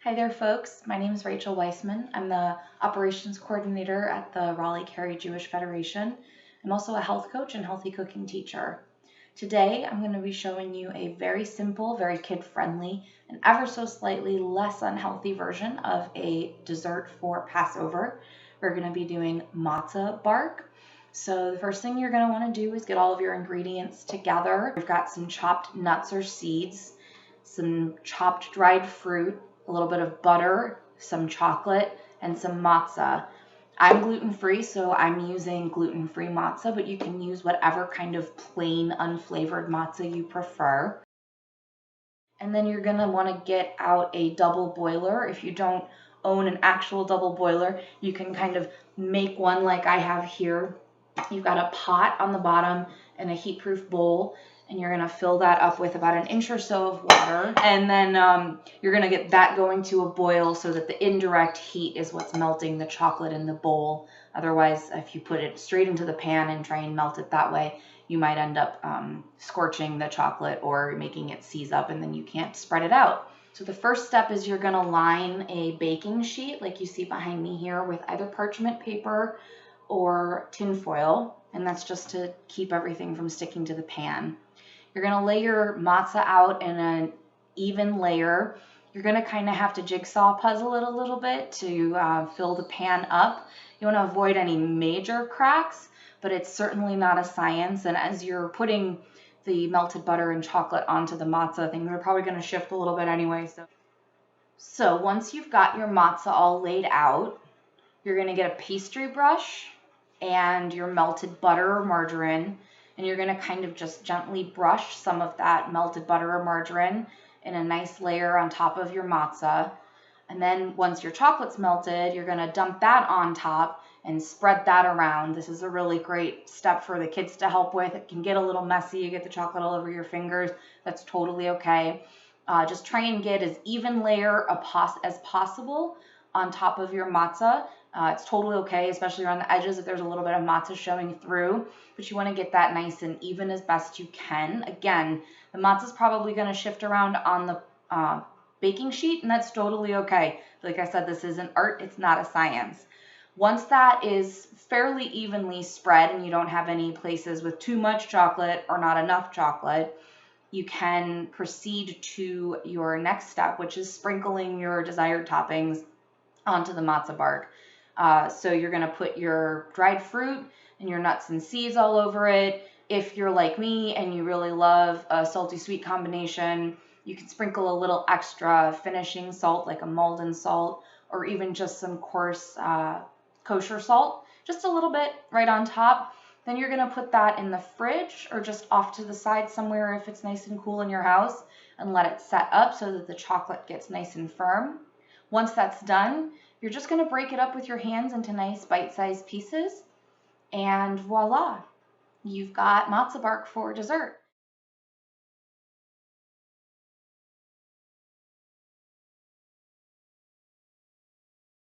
Hi there, folks. My name is Rachel Weissman. I'm the operations coordinator at the Raleigh-Cary Jewish Federation. I'm also a health coach and healthy cooking teacher. Today, I'm going to be showing you a very simple, very kid-friendly, and ever so slightly less unhealthy version of a dessert for Passover. We're going to be doing Matzoh Bark. So the first thing you're going to want to do is get all of your ingredients together. We've got some chopped nuts or seeds, some chopped dried fruit, a little bit of butter, some chocolate, and some matzah. I'm gluten-free, so I'm using gluten-free matzah, but you can use whatever kind of plain, unflavored matzah you prefer. And then you're gonna wanna get out a double boiler. If you don't own an actual double boiler, you can kind of make one like I have here. You've got a pot on the bottom and a heat-proof bowl, and you're gonna fill that up with about an inch or so of water. And then you're gonna get that going to a boil so that the indirect heat is what's melting the chocolate in the bowl. Otherwise, if you put it straight into the pan and try and melt it that way, you might end up scorching the chocolate or making it seize up, and then you can't spread it out. So the first step is you're gonna line a baking sheet like you see behind me here with either parchment paper or tin foil, and that's just to keep everything from sticking to the pan. You're gonna lay your matzah out in an even layer. You're gonna kind of have to jigsaw puzzle it a little bit to fill the pan up. You wanna avoid any major cracks, but it's certainly not a science, and as you're putting the melted butter and chocolate onto the matzah, things are probably gonna shift a little bit anyway. So once you've got your matzah all laid out, you're gonna get a pastry brush and your melted butter or margarine, and you're gonna kind of just gently brush some of that melted butter or margarine in a nice layer on top of your matzah. And then once your chocolate's melted, you're gonna dump that on top and spread that around. This is a really great step for the kids to help with. It can get a little messy. You get the chocolate all over your fingers. That's totally okay. Just try and get as even layer as possible on top of your matzah. It's totally okay, especially around the edges if there's a little bit of matzah showing through, but you want to get that nice and even as best you can. Again, the matzah is probably going to shift around on the baking sheet, and that's totally okay. Like I said, this is an art, it's not a science. Once that is fairly evenly spread and you don't have any places with too much chocolate or not enough chocolate, you can proceed to your next step, which is sprinkling your desired toppings onto the matzoh bark. So you're going to put your dried fruit and your nuts and seeds all over it. If you're like me and you really love a salty sweet combination, you can sprinkle a little extra finishing salt like a Maldon salt, or even just some coarse kosher salt, just a little bit right on top. Then you're going to put that in the fridge or just off to the side somewhere if it's nice and cool in your house, and let it set up so that the chocolate gets nice and firm. Once that's done, you're just going to break it up with your hands into nice bite-sized pieces, and voila, you've got matzoh bark for dessert.